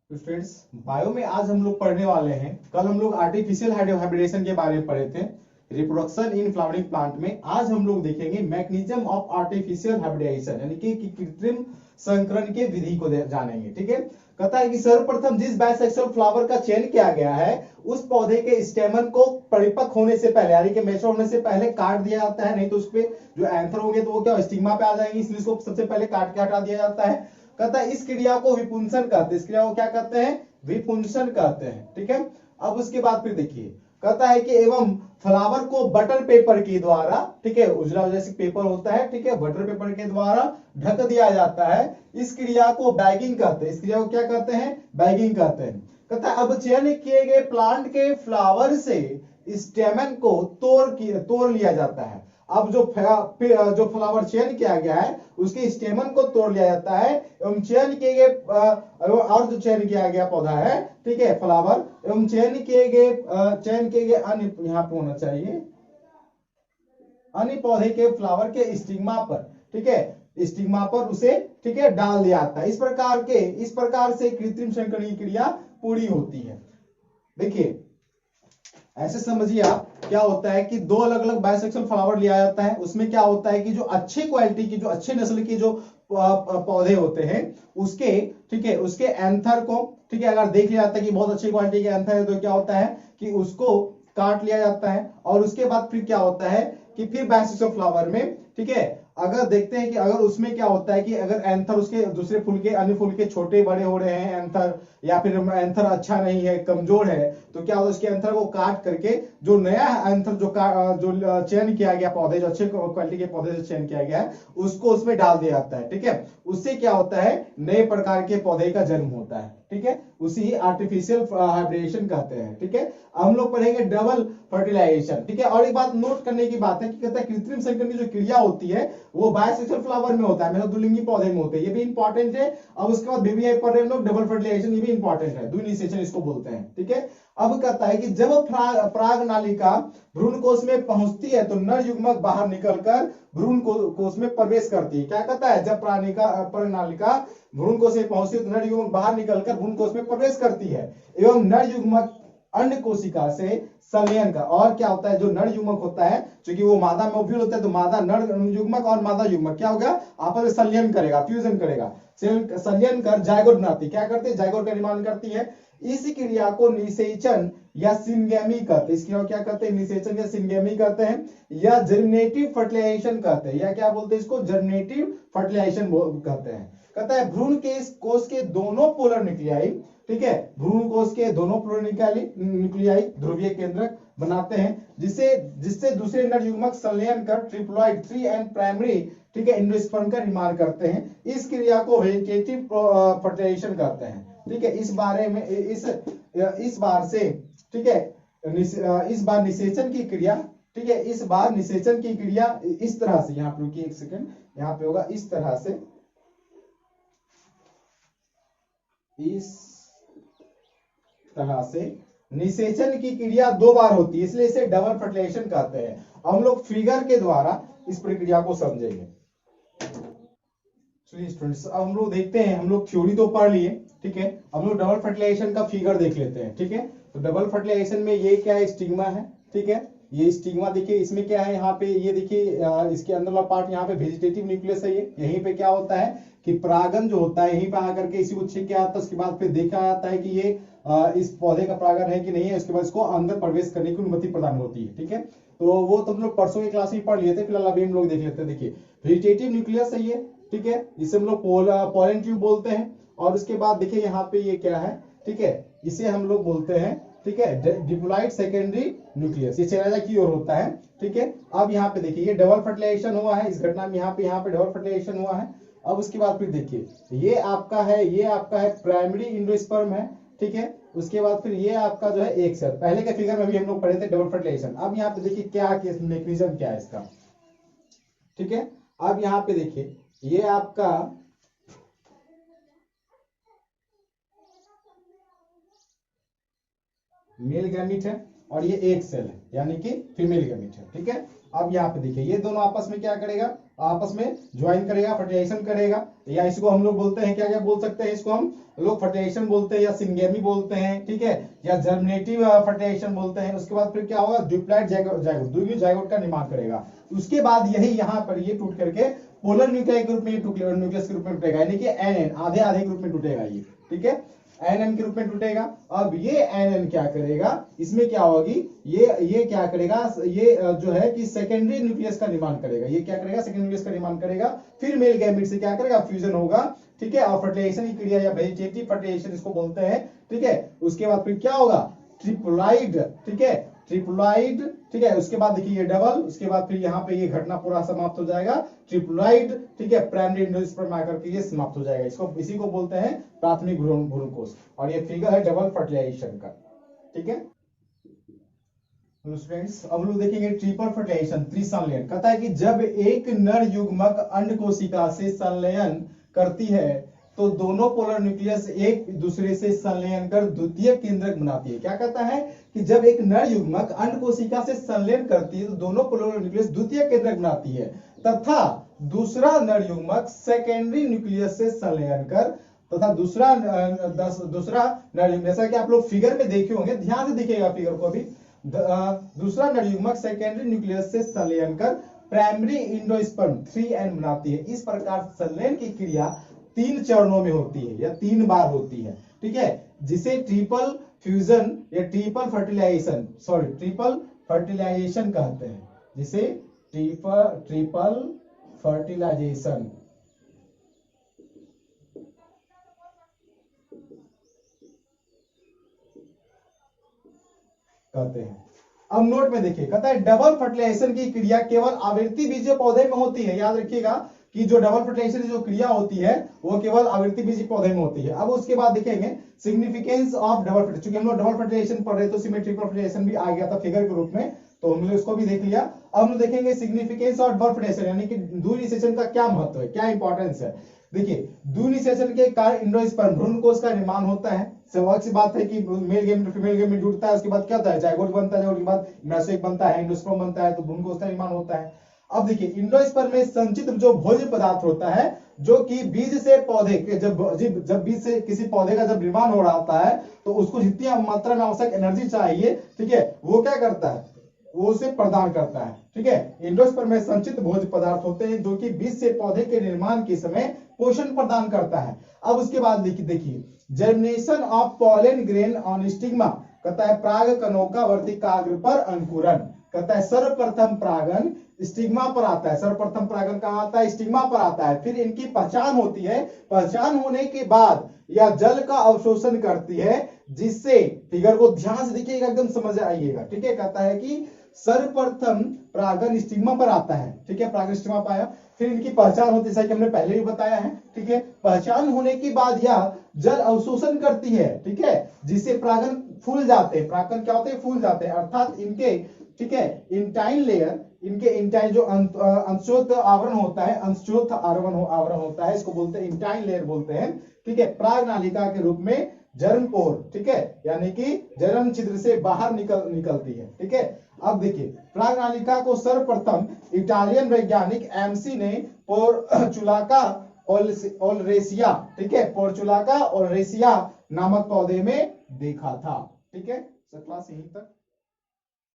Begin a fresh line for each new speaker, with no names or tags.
तो students bio में आज हम लोग पढ़ने वाले हैं। कल हम लोग आर्टिफिशियल हाइब्रिडेशन के बारे में पढ़े थे, रिप्रोडक्शन इन फ्लावरिंग प्लांट में। आज हम लोग देखेंगे मैकेनिज्म ऑफ आर्टिफिशियल हाइब्रिडेशन, यानी कि कृत्रिम संकरण के विधि को जानेंगे। ठीक है, कहता है कि सर्वप्रथम जिस बायसेक्सुअल फ्लावर का चयन किया गया है उस पौधे के स्टेमन को परिपक्व होने से पहले, यानी कि मैच्योर होने से पहले काट दिया जाता है, नहीं तो उसपे जो एंथर होंगे तो वो क्या स्टिग्मा पे आ जाएंगे, इसलिए इसको सबसे पहले काट के हटा दिया जाता है। कहता है इस क्रिया को विपुंसन कहते हैं। इस क्रिया को क्या कहते हैं? विपुंसन कहते हैं। ठीक है, अब उसके बाद फिर देखिए, कहता है कि एवं फ्लावर को बटर पेपर के द्वारा, ठीक है, उजला जैसे पेपर होता है, ठीक है, बटर पेपर के द्वारा ढक दिया जाता है। इस क्रिया को बैगिंग कहते हैं। इस क्रिया को क्या कहते हैं? बैगिंग कहते हैं। कहता है अब चयन किए गए प्लांट के फ्लावर से स्टेमन को तोड़ लिया जाता है। अब जो फ्लावर चयन किया गया है उसके स्टेमन को तोड़ लिया जाता है एवं चयन किए गए और जो चयन किया गया पौधा है, ठीक है, फ्लावर एवं चयन किए गए अन्य, यहाँ पे होना चाहिए, अन्य पौधे के फ्लावर के स्टिग्मा पर, ठीक है, स्टिग्मा पर उसे, ठीक है, डाल दिया जाता है। इस प्रकार से कृत्रिम संकरण की क्रिया पूरी होती है। देखिए ऐसे समझिए आप, क्या होता है कि दो अलग अलग बायसेक्सुअल फ्लावर लिया जाता है। उसमें क्या होता है कि जो अच्छे क्वालिटी की, जो अच्छे नस्ल की जो पौधे होते हैं उसके, ठीक है, उसके एंथर को, ठीक है, अगर देख लिया जाता है कि बहुत अच्छी क्वालिटी के एंथर है तो क्या होता है कि उसको काट लिया जाता है। और उसके बाद फिर क्या होता है कि फिर बायसेक्सुअल फ्लावर में, ठीक है, अगर देखते हैं कि अगर उसमें क्या होता है कि अगर एंथर उसके दूसरे फूल के, अन्य फूल के छोटे बड़े हो रहे हैं एंथर, या फिर एंथर अच्छा नहीं है, कमजोर है, तो क्या होता है उसके एंथर को काट करके जो नया एंथर जो चयन किया गया पौधे, जो अच्छे क्वालिटी के पौधे से चयन किया गया है उसको उसमें डाल दिया जाता है। ठीक है, उससे क्या होता है नए प्रकार के पौधे का जन्म होता है। ठीक है, उसी आर्टिफिशियल हाइब्रिडेशन कहते हैं। ठीक है, हम लोग पढ़ेंगे डबल फर्टिलाइजेशन। ठीक है, और एक बात नोट करने की बात है कि कहता है कृत्रिम संकरण की जो क्रिया होती है वो बायसेक्सुअल फ्लावर में होता है, मतलब द्विलिंगी पौधे में होते हैं, ये भी इंपॉर्टेंट है। अब उसके बाद बीबीआई पढ़ रहे हैं लोग, डबल फर्टिलाइजेशन ये भी इंपॉर्टेंट है, द्विनिषेचन इसको बोलते हैं। ठीक है, अब कहता है कि जब पराग नालिका भ्रूण कोश में पहुंचती है तो नर युग्मक बाहर निकलकर भ्रूण कोश में प्रवेश करती है। क्या कहता है? जब पराग नालिका भ्रूण कोश में पहुंचती है तो नर युग्मक बाहर निकलकर भ्रूण कोश में प्रवेश करती है एवं नर युग्मक अन्य कोशिका से संलयन का, और क्या होता है जो नर युग्मक होता है, क्योंकि वो मादा में ओव्यूल होता है, तो मादा नर युग्मक और मादा युग्मक क्या होगा आपस में संलयन करेगा, फ्यूजन करेगा, संलयन कर जायगोट बनाती है। क्या करती है? जायगोट का निर्माण करती है। इस क्रिया को निषेचन या सिंगेमी कहते हैं। इस क्रिया को क्या कहते हैं? निषेचन या सिंगेमी कहते हैं, या जर्मिनेटिव फर्टिलाइजेशन कहते हैं, या क्या बोलते हैं इसको? जर्मिनेटिव फर्टिलाइजेशन कहते हैं। कहता है भ्रूण के इस कोश के दोनों पोलर न्यूक्लियाई, ठीक है, भ्रूण कोश के दोनों पोलर न्यूक्लियाई ध्रुवीय केंद्रक बनाते हैं, जिससे दूसरे नर युग्मक संलयन कर ट्रिप्लॉइड 3 एंड प्राइमरी, ठीक है, एंडोस्पर्म का निर्माण करते हैं। इस क्रिया को वेजिटेटिव फर्टिलाइजेशन कहते हैं। ठीक है, इस बार से, ठीक है, इस बार निषेचन की क्रिया, ठीक है, इस बार निषेचन की क्रिया इस तरह से, यहाँ पे रुकिए एक सेकंड, यहाँ पे होगा इस तरह से, निषेचन की क्रिया 2 बार होती है, इसलिए इसे डबल फर्टिलाइजेशन कहते हैं। हम लोग फिगर के द्वारा इस प्रक्रिया को समझेंगे। स्टूडेंट्स अब हम लोग देखते हैं, हम लोग थ्योरी तो पढ़ लिए, ठीक है, हम लोग डबल फर्टिलाइजेशन का फिगर देख लेते हैं। ठीक है, तो डबल फर्टिलाइजेशन में ये क्या है? स्टिग्मा है। ठीक है, ये स्टिग्मा देखिए, इसमें क्या है, यहाँ पे ये देखिए, इसके अंदर वाला पार्ट यहाँ पे वेजिटेटिव न्यूक्लियस है। ये यहीं पे क्या होता है कि परागन जो होता है यहीं पे आकर के इसी उच्छेद क्या आता है, उसके बाद फिर देखा जाता है कि ये इस पौधे का परागन है कि नहीं है, उसके बाद इसको अंदर प्रवेश करने की अनुमति प्रदान होती है। ठीक है, तो वो तो हम लोग परसों की क्लास में पढ़ लिए थे, फिलहाल अभी हम लोग देख लेते हैं। देखिए वेजिटेटिव न्यूक्लियस है ये, ठीक है, इसे हम लोग पोलन ट्यूब बोलते हैं। और उसके बाद देखिए यहाँ पे ये क्या है, ठीक है, इसे हम लोग बोलते हैं, ठीक है, डिप्लॉइड सेकेंडरी न्यूक्लियस, ये चेहरा की ओर होता है। ठीक है, अब यहाँ पे देखिए ये डबल फर्टिलाइजेशन हुआ है इस घटना में, यहाँ पे डबल फर्टिलाइजेशन हुआ है। अब उसके बाद फिर देखिए ये आपका है प्राइमरी एंडोस्पर्म है। ठीक है, उसके बाद फिर ये आपका जो है एक सेल, पहले के फिगर में भी हम लोग पढ़े थे डबल फर्टिलाइजेशन। अब यहाँ पे देखिए क्या मैकेनिज्म क्या है इसका। ठीक है, अब यहाँ पे देखिए ये आपका मेल गैमीट है और ये एक सेल है, यानी कि फीमेल गैमीट है। ठीक है, अब यहाँ पे देखिए ये दोनों आपस में क्या करेगा, आपस में ज्वाइन करेगा, फर्टिलाइजेशन करेगा, या इसको हम लोग बोलते हैं क्या क्या बोल सकते हैं, इसको हम लोग फर्टिलाइजेशन बोलते हैं या सिंगेमी बोलते हैं, ठीक है, या जर्मिनेटिव फर्टिलाइजेशन बोलते हैं। उसके बाद फिर क्या होगा, डिप्लॉइड जाइगोट, द्वितीय जाइगोट का निर्माण करेगा। उसके बाद यही यहाँ पर ये टूट करके पोलर न्यूक्लियाई के रूप में, न्यूक्लियस के रूप में टूटेगा, यानी कि एन आधे आधे के रूप में टूटेगा ये, ठीक है, एन के रूप में टूटेगा। अब ये एन क्या करेगा, इसमें क्या होगी, ये क्या करेगा, ये जो है कि सेकेंडरी न्यूक्लियस का निर्माण करेगा। ये क्या करेगा, सेकेंडरी न्यूक्लियस का निर्माण करेगा। फिर मेल गैमेट से क्या करेगा, फ्यूजन होगा, ठीक है, और फर्टिलाइजेशन की क्रिया या वेजिटेटिव फर्टिलाइजेशन इसको बोलते हैं, ठीक है। उसके बाद फिर क्या होगा, ट्रिप्लॉइड, ठीक है, ट्रिप्लॉइड, ठीक है। उसके बाद देखिए ये डबल, उसके बाद फिर यहाँ पे ये घटना पूरा समाप्त हो जाएगा, ट्रिप्लॉइड, ठीक है, प्राइमरी एंडोस्पर्म आकर के ये समाप्त हो जाएगा। इसको इसी को बोलते हैं प्राथमिक भ्रूणकोश। और ये फिगर है डबल फर्टिलाइजेशन का, ठीक है स्टूडेंट्स। अब लोग देखेंगे ट्रिपल फर्टिलाइजेशन, त्रिसंलयन। कहता है कि जब एक नर युग्मक अंड कोशिका से संलयन करती है तो दोनों पोलर न्यूक्लियस एक दूसरे से संलयन कर द्वितीय केंद्रक बनाती है। क्या कहता है कि जब एक नर युग्मक अंड कोशिका से संलयन करती है तो दोनों पोलर न्यूक्लियस द्वितीय केंद्रक बनाती है, तथा दूसरा नर युग्मक सेकेंडरी न्यूक्लियस से संलयन कर तथा दूसरा नर युग्मक, जैसा कि आप लोग फिगर में देखे होंगे, ध्यान से देखिएगा फिगर को अभी, दूसरा नर युग्मक सेकेंडरी न्यूक्लियस से संलयन कर प्राइमरी एंडोस्पर्म 3N बनाती है। इस प्रकार संलयन की क्रिया 3 चरणों में होती है या 3 बार होती है, ठीक है, जिसे ट्रिपल फ्यूजन या ट्रिपल फर्टिलाइजेशन कहते हैं, जिसे ट्रिपल फर्टिलाइजेशन कहते हैं। अब नोट में देखिए, कहता है डबल फर्टिलाइजेशन की क्रिया केवल आवृत्ति बीजीय पौधे में होती है। याद रखिएगा कि जो डबल फर्टिलाइजेशन जो क्रिया होती है वो केवल आवृत्ति बीजीय पौधे में होती है। अब उसके बाद देखेंगे सिग्निफिकेंस ऑफ डबल फर्टिलाइजेशन, क्योंकि हम लोग डबल फर्टिलाइजेशन पढ़ रहे तो उसमें ट्रिपल फर्टिलाइजेशन भी आ गया था फिगर के रूप में, तो हम लोग इसको भी देख लिया। अब हम देखेंगे सिग्निफिकेंस ऑफ डबल फर्टिलाइजेशन, यानी कि द्विनिषेचन का क्या महत्व है, क्या इंपॉर्टेंस है। देखिए द्विनिषेचन के कारण एंडोस्पर्म भ्रूणकोश का निर्माण होता है। स्वाभाविक सी बात है कि मेल गैमेट फीमेल गैमेट जुड़ता है, उसके बाद क्या होता है, जाइगोट बनता है, जाइगोट के बाद मेसोइक बनता है, एंडोस्पर्म बनता है, तो भ्रूणकोश का निर्माण होता है। अब देखिए एंडोस्पर्म में संचित जो भोज्य पदार्थ होता है, जो कि बीज से पौधे के जब बीज से किसी पौधे का जब निर्माण हो रहा होता है तो उसको जितनी मात्रा में आवश्यक एनर्जी चाहिए, ठीक है, वो क्या करता है, वो उसे प्रदान करता है, ठीक है। एंडोस्पर्म में संचित भोज्य पदार्थ होते हैं जो कि बीज से पौधे के निर्माण के समय पोषण प्रदान करता है। अब उसके बाद देखिए germination of pollen grain on stigma, कहता है प्राग कनोकावर्ती काग्र पर अंकुरण। कहता है सर्वप्रथम परागन स्टिग्मा पर आता है, सर्वप्रथम परागन कहां आता है, स्टिग्मा पर आता है। फिर इनकी पहचान होती है, पहचान होने के बाद यह जल का अवशोषण करती है, जिससे फिगर को ध्यान से देखिएगा, एकदम समझ आइएगा, ठीक है। कहता है कि सर्वप्रथम परागन स्टिग्मा पर आता है, ठीक है, परागन स्टिग्मा पर आया, फिर इनकी पहचान होती है, जैसा कि हमने पहले भी बताया है, ठीक है। पहचान होने के बाद यह जल अवशोषण करती है, ठीक है, जिससे परागन फूल जाते हैं, परागन क्या होते हैं, फूल जाते हैं, अर्थात इनके, ठीक है, इंटाइन लेयर, इनके इंटाइन जो अंशोत्थ आवरण होता है, अंशोत्थ आवरण होता है, इसको बोलते हैं इंटाइन लेयर बोलते हैं, ठीक है, प्राग नालिका के रूप में जर्म पोर, ठीक है, यानी कि जर्म छिद्र से बाहर निकलती है, ठीक है। अब देखिए प्राग नालिका को सर्वप्रथम इटालियन वैज्ञानिक एमसी ने पोर्चुलाका ओलरेसिया, ठीक है, पोर्चुलाका ओलरेसिया नामक पौधे में देखा था, ठीक है। क्लास यहीं तक।